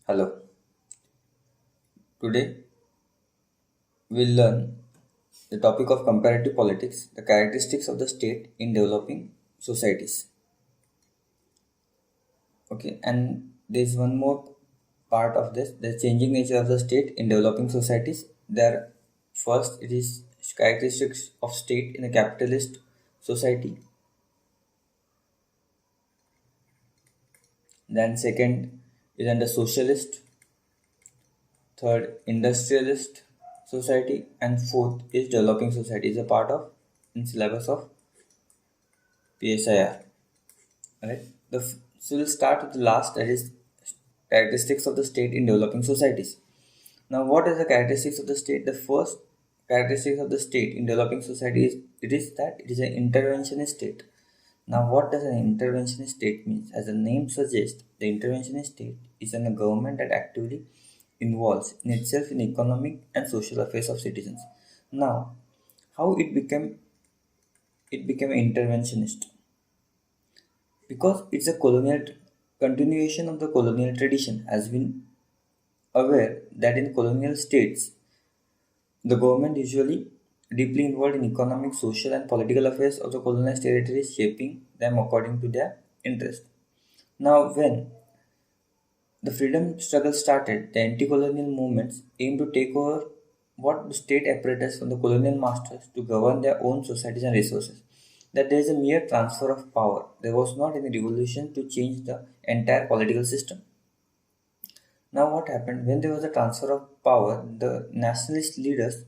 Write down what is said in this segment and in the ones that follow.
Hello. Today we'll learn the topic of comparative politics, the characteristics of the state in developing societies. Okay, and there's one more part of this, the changing nature of the state in developing societies. There first it is characteristics of state in a capitalist society. Then second is under socialist, third industrialist society, and fourth is developing society is a part of in syllabus of PSIR. Right. So we'll start with the last, that is characteristics of the state in developing societies. Now, what is the characteristics of the state? The first characteristics of the state in developing society is that it is an interventionist state. Now, what does an interventionist state mean? As the name suggests, the interventionist state is a government that actively involves in itself in economic and social affairs of citizens. Now, how it became an interventionist? Because it's a colonial continuation of the colonial tradition, has been aware that in colonial states the government usually deeply involved in economic, social and political affairs of the colonized territories, shaping them according to their interest. Now when the freedom struggle started, the anti-colonial movements aimed to take over what the state apparatus from the colonial masters to govern their own societies and resources. That there is a mere transfer of power. There was not any revolution to change the entire political system. Now, what happened when there was a transfer of power? The nationalist leaders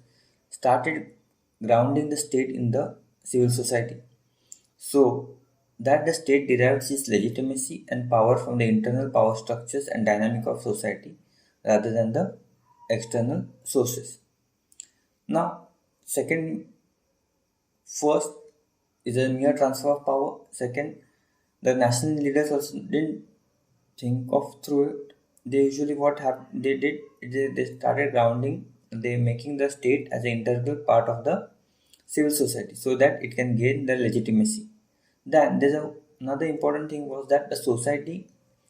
started grounding the state in the civil society, so that the state derives its legitimacy and power from the internal power structures and dynamic of society rather than the external sources. Now, second, first is a mere transfer of power. Second, the national leaders also didn't think of through it. They usually they did they started grounding, they making the state as an integral part of the civil society so that it can gain the legitimacy. Then another important thing was that the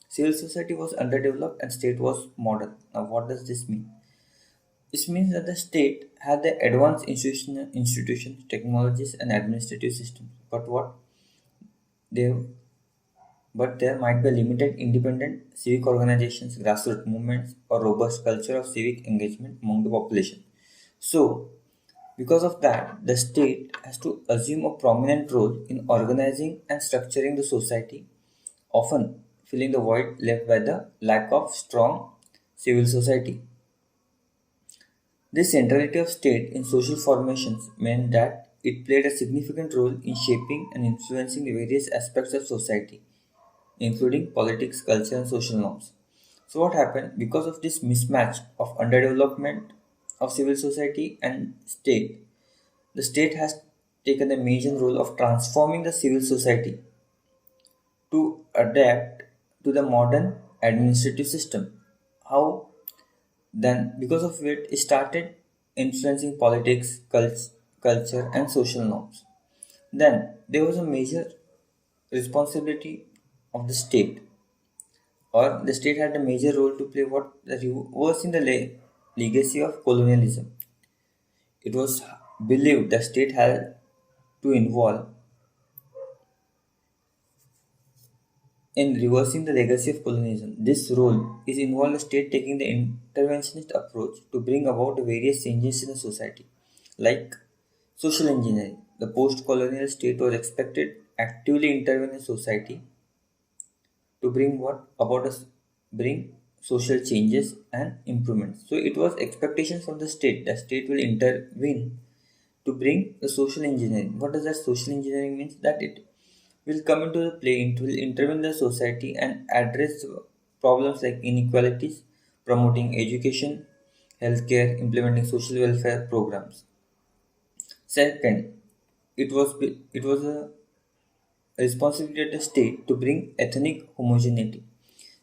civil society was underdeveloped and state was modern. Now what does this mean? This means that the state had the advanced institutions, technologies and administrative systems. They but there might be limited independent civic organizations, grassroots movements, or robust culture of civic engagement among the population. So, because of that, the state has to assume a prominent role in organizing and structuring the society, often filling the void left by the lack of strong civil society. This centrality of state in social formations meant that it played a significant role in shaping and influencing the various aspects of society, including politics, culture, and social norms. So, what happened? Because of this mismatch of underdevelopment of civil society and state, the state has taken a major role of transforming the civil society to adapt to the modern administrative system. How then? Because of it, it started influencing politics, culture, and social norms. Then there was a major responsibility of the state, or the state had a major role to play what reversing the legacy of colonialism. It was believed the state had to involve in reversing the legacy of colonialism. This role is involved the state taking the interventionist approach to bring about the various changes in the society, like social engineering. The post-colonial state was expected actively intervene in society to bring what about us bring social changes and improvements. So it was expectations from the state that state will intervene to bring the social engineering. What does that social engineering means? That it will come into the play, it will intervene in the society and address problems like inequalities, promoting education, healthcare, implementing social welfare programs. Second, it was a responsibility of the state to bring ethnic homogeneity.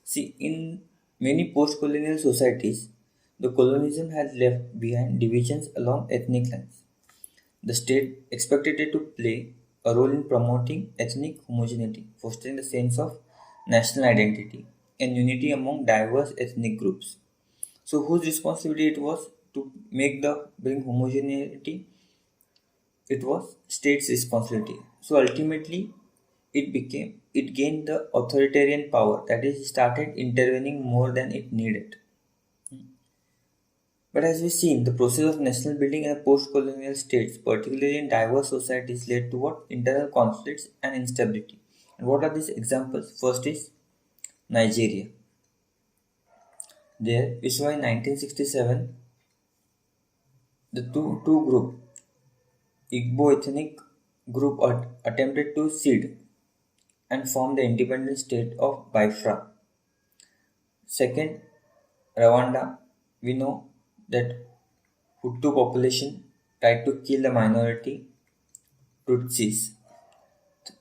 See, in many post colonial societies, the colonialism had left behind divisions along ethnic lines. The state expected it to play a role in promoting ethnic homogeneity, fostering the sense of national identity, and unity among diverse ethnic groups. So whose responsibility it was to make the bring homogeneity? It was state's responsibility. So ultimately it gained the authoritarian power, that is started intervening more than it needed. But as we've seen, the process of national building in post-colonial states, particularly in diverse societies, led to what? Internal conflicts and instability. And what are these examples? First is Nigeria. There, we saw in 1967, the two group, Igbo ethnic group attempted to cede and form the independent state of Biafra. Second, Rwanda, we know that Hutu population tried to kill the minority Tutsis.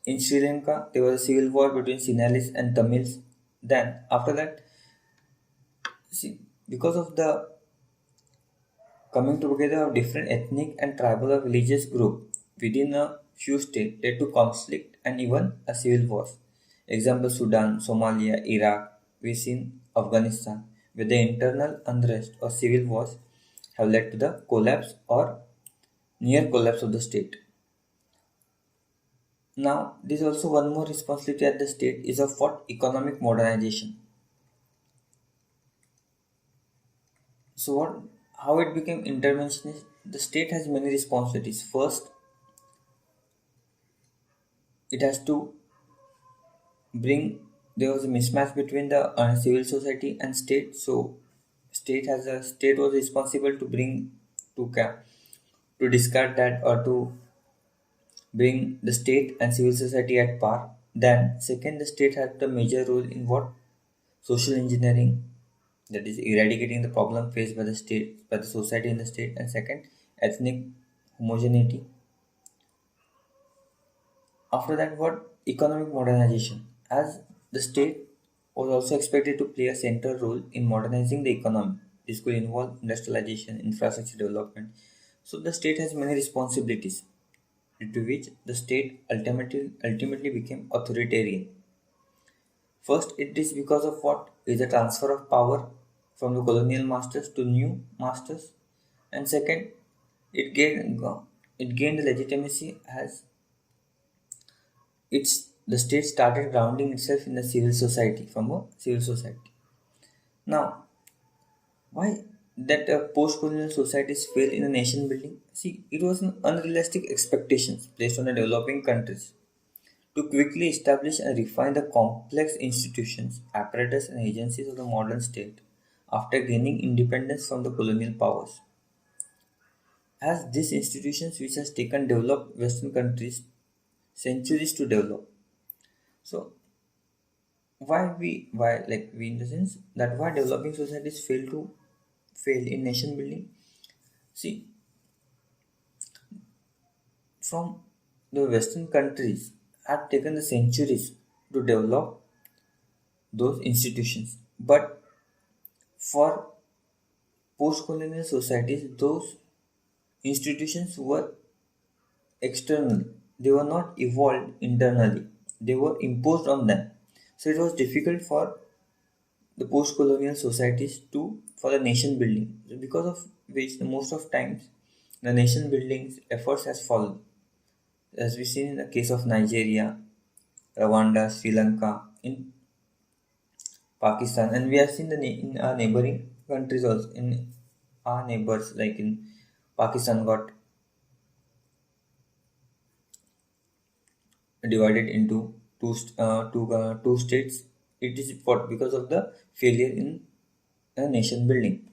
In Sri Lanka, there was a civil war between Sinhalese and Tamils. Then, after that, see, because of the coming together of different ethnic and tribal or religious groups within a few states led to conflict and even a civil war. Example Sudan, Somalia, Iraq, we seen Afghanistan, where the internal unrest or civil wars have led to the collapse or near collapse of the state. Now, there is also one more responsibility at the state is of what economic modernization. So what how it became interventionist? The state has many responsibilities. First, it has to bring there was a mismatch between the civil society and state. So state was responsible to bring to discard that or to bring the state and civil society at par. Then second, the state had the major role in what? Social engineering, that is eradicating the problem faced by the state, by the society in the state. And second, ethnic homogeneity. After that, what? Economic modernization. As the state was also expected to play a central role in modernizing the economy. This could involve industrialization, infrastructure development. So the state has many responsibilities, due to which the state ultimately became authoritarian. First, it is because of what is the transfer of power from the colonial masters to new masters, and second, it gained legitimacy as the state started grounding itself in the civil society from a civil society. Now, why that post-colonial societies fail in a nation building? See, it was an unrealistic expectations placed on the developing countries to quickly establish and refine the complex institutions, apparatus, and agencies of the modern state after gaining independence from the colonial powers. As these institutions, which has taken developed Western countries centuries to develop. So why in the sense that why developing societies fail in nation building? See, from the Western countries had taken the centuries to develop those institutions, but for post-colonial societies, those institutions were external. They were not evolved internally. They were imposed on them. So it was difficult for the post-colonial societies to for the nation building. So because of which the most of times the nation building's efforts has fallen. As we seen in the case of Nigeria, Rwanda, Sri Lanka, in Pakistan, and we have seen in our neighboring countries also. In our neighbors, like in Pakistan, got divided into two states. It is for because of the failure in nation building.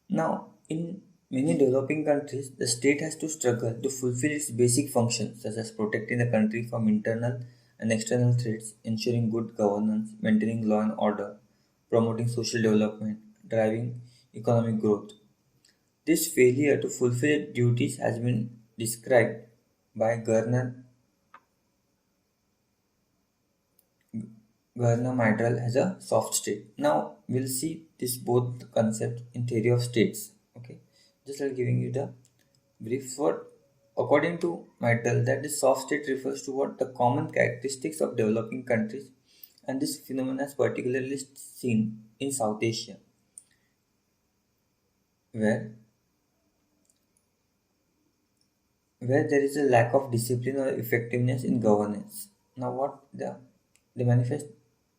Now, in many developing countries, the state has to struggle to fulfill its basic functions, such as protecting the country from internal and external threats, ensuring good governance, maintaining law and order, promoting social development, driving economic growth. This failure to fulfill its duties has been described by Governor Midral has a soft state. Now we'll see this both concept in theory of states. Okay, just like giving you the brief for according to Midral that the soft state refers to what the common characteristics of developing countries And this phenomenon is particularly seen in South Asia, where there is a lack of discipline or effectiveness in governance. Now, what the manifest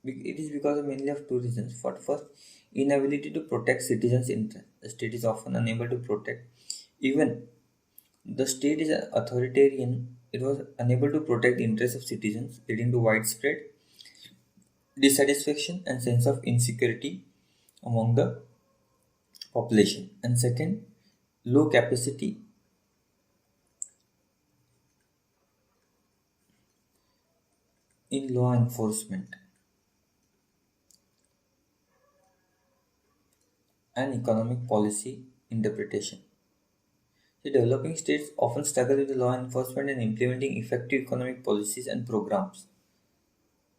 it is because of mainly of two reasons. For first, inability to protect citizens' interests. The state is often unable to protect. Even the state is authoritarian, it was unable to protect the interests of citizens, leading to widespread dissatisfaction and sense of insecurity among the population. And second, low capacity in law enforcement and economic policy interpretation. The developing states often struggle with the law enforcement and implementing effective economic policies and programs.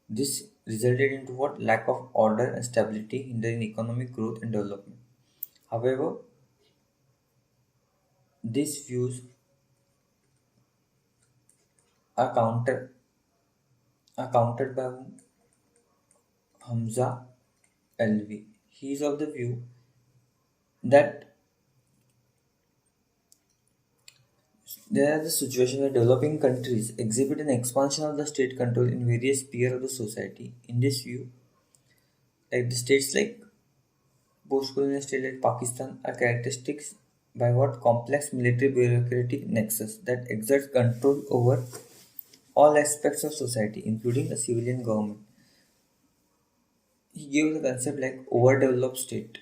This resulted into what lack of order and stability hindering economic growth and development. However, these views are countered by Hamza Alvi. He is of the view that there are the situation where developing countries exhibit an expansion of the state control in various spheres of the society. In this view, like the states like post-colonial states like Pakistan are characteristics by what complex military bureaucratic nexus that exerts control over all aspects of society, including the civilian government. He gave the concept like overdeveloped state.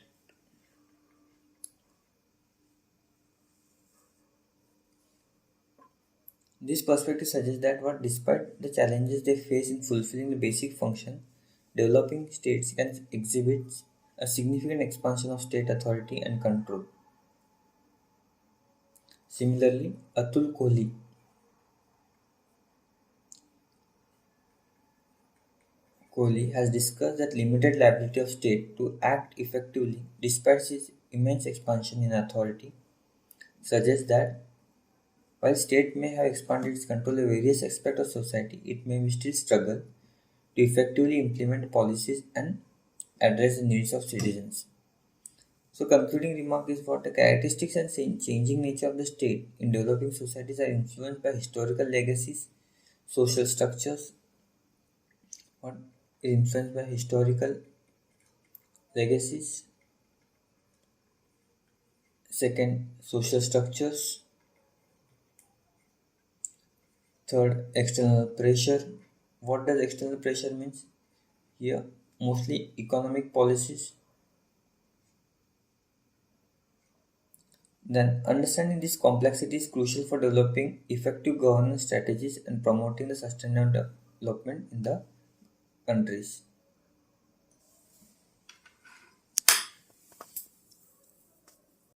This perspective suggests that what despite the challenges they face in fulfilling the basic function, developing states can exhibit a significant expansion of state authority and control. Similarly, Atul Kohli has discussed that limited ability of state to act effectively despite its immense expansion in authority suggests that while state may have expanded its control over various aspects of society, it may still struggle to effectively implement policies and address the needs of citizens. So, concluding remark is what the characteristics and changing nature of the state in developing societies are influenced by historical legacies, social structures, what is influenced by historical legacies, second, social structures, third, external pressure. What does external pressure means? Here, mostly economic policies. Then, understanding this complexity is crucial for developing effective governance strategies and promoting the sustainable development in the countries.